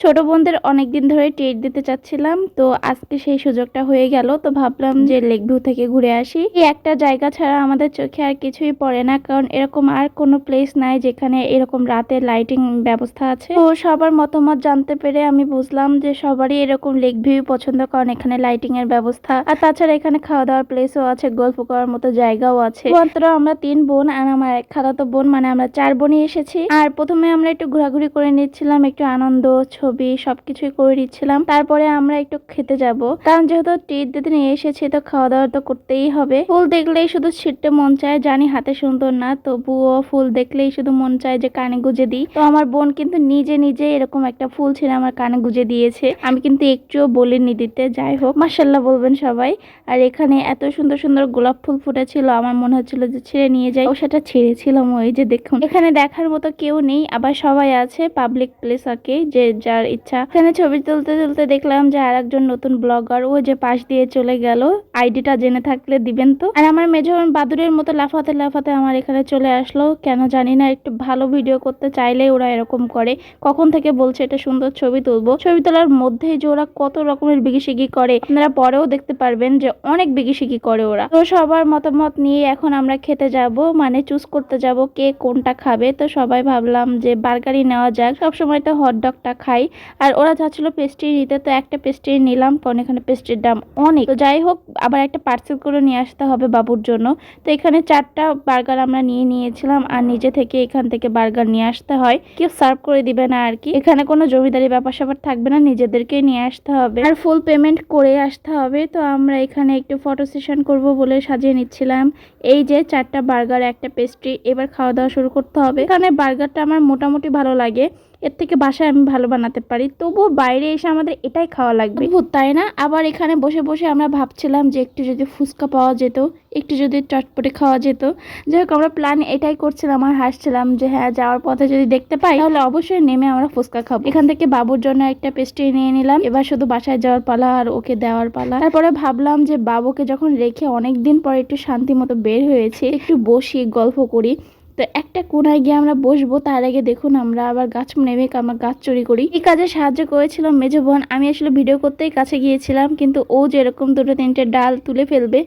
ছোট বোনদের অনেকদিন ধরে ট্রিট দিতে চাচ্ছিলাম, তো আজকে সেই সুযোগটা হয়ে গেল। তো ভাবলাম যে লেক ভিউ থেকে ঘুরে আসি। এই একটা জায়গা ছাড়া আমাদের চোখে আর কিছুই পড়ে না, কারণ এরকম আর কোনো প্লেস নাই যেখানে এরকম রাতে লাইটিং ব্যবস্থা আছে। তো সবার মতামত জানতে পেরে আমি বুঝলাম যে সবারই এরকম লেক ভিউ পছন্দ, কারণ এখানে লাইটিং এর ব্যবস্থা, আর তাছাড়া এখানে খাওয়া দাওয়ার প্লেসও আছে, গল্প করার মতো জায়গাও আছে। মাত্র আমরা 3 বোন আর আমার এক খালাতো বোন, মানে আমরা 4 বোনই এসেছি। আর প্রথমে আমরা একটু ঘোরাঘুরি করে নিচ্ছিলাম, একটু আনন্দ ছবি সবকিছুই করে নিচ্ছিলাম। তারপরে আমরা একটু খেতে যাব, কারণ যেহেতু ট্রিট দিতে নিয়ে এসেছি তো খাওয়া দাওয়া তো করতেই হবে। ফুল দেখলেই শুধু ছিটতে মন চায়, জানি হাতে সুন্দর না, তবুও ফুল দেখলেই শুধু মন চায় যে কানে গুজে দিই। তো আমার বোন কিন্তু নিজে নিজে এরকম একটা ফুল ছিঁড়ে আমার কানে গুজে দিয়েছে, আমি কিন্তু একটুও বলিনি দিতে। যাই হোক, মাশাআল্লাহ বলবেন সবাই। আর এখানে এত সুন্দর সুন্দর গোলাপ ফুল ফুটেছিল, আমার মনে হচ্ছিল যে ছিঁড়ে নিয়ে যাই, ও সেটা ছিঁড়েছিলাম। ওই যে দেখুন, এখানে দেখার মতো কেউ নেই, আবার সবাই আছে পাবলিক প্লেস আর কি, যে যার ইচ্ছা। এখানে ছবি তুলতে তুলতে দেখলাম যে আর একজন নতুন ব্লগার ও যে পাশ দিয়ে চলে গেল, আইডিটা জেনে থাকলে দিবেন তো। আর আমার মেজো বাদুরের মতো লাফাতে লাফাতে আমার এখানে চলে আসলো, কেন জানি না। একটু ভালো ভিডিও করতে চাইলে ওরা এরকম করে। কখন থেকে বলছে এটা সুন্দর ছবি তুলবো, ছবি তোলার মধ্যেই যে ওরা কত রকমের বিগিশিগি করে আপনারা পরেও দেখতে পারবেন যে অনেক বিগিশিগি করে ওরা। তো সবার মতামত নিয়ে এখন আমরা খেতে যাব, মানে চুজ করতে যাব কে কোনটা খাবে। তো সবাই ভাবলাম যে বার্গারই নেওয়া যাক, সবসময় তো হটডগটা খাই। আর ওরা চাচ্ছিল পেস্ট্রি নিতে, তো একটা পেস্ট্রি নিলাম, কারণ এখানে পেস্ট্রির দাম অনেক। তো যাই হোক, আবার একটা পার্সেল করে নিয়ে আসতে হবে বাবুর জন্য। তো এখানে 4টা বার্গার আমরা নিয়েছিলাম, আর নিজে থেকে এখান থেকে বার্গার নিয়ে আসতে হয়, কেউ সার্ভ করে দিবে না আর কি। এখানে কোনো জমিদারি ব্যাপার স্যাপার থাকবে না, নিজেদেরকে নিয়ে আসতে হবে আর ফুল পেমেন্ট করে আসতে হবে। তো আমরা এখানে একটু ফটো সেশন করবো বলে সাজিয়ে নিচ্ছিলাম। এই যে 4টা বার্গার একটা পেস্ট্রি, এবার খাওয়া দাওয়া শুরু করতে হবে। এখানে বার্গারটা আমার মোটামুটি ভালো লাগে, এর থেকে বাসায় আমি ভালো বানাতে পারি, তবুও বাইরে এসে আমাদের এটাই খাওয়া লাগবে, তাই না? আবার এখানে বসে বসে আমরা ভাবছিলাম যে একটু যদি ফুচকা পাওয়া যেত, একটু যদি চটপটি খাওয়া যেত। যাই হোক, আমরা প্ল্যান এটাই করছিলাম আর হাসছিলাম যে হ্যাঁ, যাওয়ার পথে যদি দেখতে পাই তাহলে অবশ্যই নেমে আমরা ফুচকা খাবো। এখান থেকে বাবুর জন্য একটা পেস্ট্রি নিয়ে নিলাম, এবার শুধু বাসায় যাওয়ার পালা আর ওকে দেওয়ার পালা। তারপরে ভাবলাম যে বাবুকে যখন রেখে অনেকদিন পর একটু শান্তি মতো বের হয়েছে, একটু বসি গল্প করি। তো একটা কোনায় গিয়ে আমরা বসবো, তার আগে দেখুন আমরা আবার গাছ নেমে আমরা গাছ চুরি করি। এই কাজে সাহায্য করেছিল মেজো বোন। আমি আসলে ভিডিও করতেই কাছে গিয়েছিলাম, কিন্তু ও যেরকম 2-3টে ডাল তুলে ফেলবে,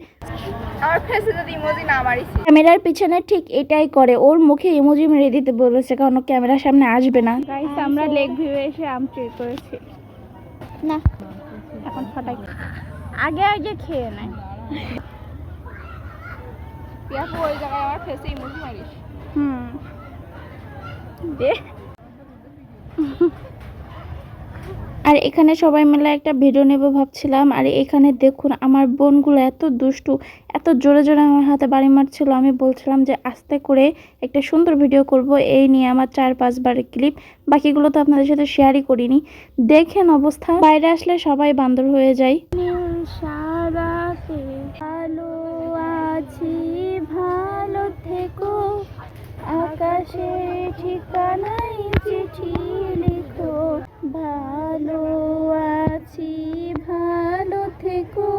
ক্যামেরার পিছনে ঠিক এটাই করে, ওর মুখে ইমোজি মেরে দিতে বলেছে, কারণ ও ক্যামেরার সামনে আসবে না। গাইস, আমরা লেক ভিউ এসে আম চুরি করেছি না, এখন ফাটাই আগে আগে খেয়ে নেয়। ওই জায়গায় আমার ফেসে ইমোজি মারিস। আর এখানে সবাই মিলে একটা ভিডিও নেব ভাবছিলাম। আর এখানে দেখুন আমার বোনগুলো এত দুষ্টু, এত জোরে জোরে আমার হাতে বাড়ি মারছিল। আমি বলছিলাম যে আস্তে করে একটা সুন্দর ভিডিও করব, এই নিয়ে আমার 4-5 বারের ক্লিপ, বাকিগুলো তো আপনাদের সাথে শেয়ারই করিনি। দেখেন অবস্থা, বাইরে আসলে সবাই বান্দর হয়ে যায়। সারাতে ভালো আছি, ভালো থেকো, আকাশে ঠিকানায় চিঠি লিখো, ভালো আছি, ভালো থেকো,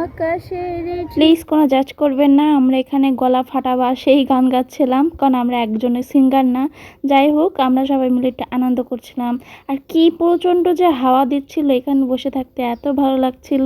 আকাশের। প্লিজ কোনো জাজ করবেন না, আমরা এখানে গলা ফাটাবা সেই গান গাচ্ছিলাম, কারণ আমরা একজনের সিঙ্গার না। যাই হোক, আমরা সবাই মিলে একটু আনন্দ করছিলাম। আর কি প্রচণ্ড যে হাওয়া দিচ্ছিল, এখানে বসে থাকতে এত ভালো লাগছিল,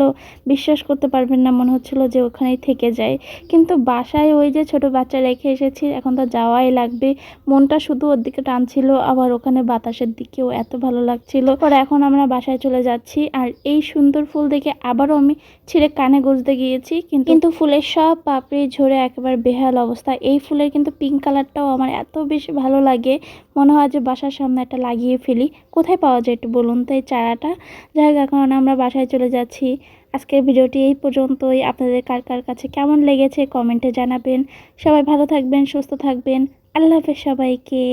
বিশ্বাস করতে পারবেন না, মনে হচ্ছিল যে ওখানেই থেকে যায়। কিন্তু বাসায় ওই যে ছোট বাচ্চা রেখে এসেছি, এখন তো যাওয়াই লাগবে। মনটা শুধু ওর দিকে টানছিল, আবার ওখানে বাতাসের দিকেও এত ভালো লাগছিল। পরে এখন আমরা বাসায় চলে যাচ্ছি। আর এই সুন্দর ফুল দেখে আবারও আমি ছিঁড়ে কানে গুঁজতে গিয়েছি, কিন্তু ফুলের সব পাপড়ি ঝরে একেবারে বেহাল অবস্থা। এই ফুলের কিন্তু পিঙ্ক কালারটাও আমার এত বেশি ভালো লাগে, মনে হয় যে বাসার সামনে একটা লাগিয়ে ফেলি। কোথায় পাওয়া যায় একটু বলুন তো এই চারাটা? যাই হোক, এখন আমরা বাসায় চলে যাচ্ছি। আজকের ভিডিওটি এই পর্যন্তই। আপনাদের কার কার কাছে কেমন লেগেছে কমেন্টে জানাবেন। সবাই ভালো থাকবেন, সুস্থ থাকবেন। আল্লাহ হাফেজ সবাইকে।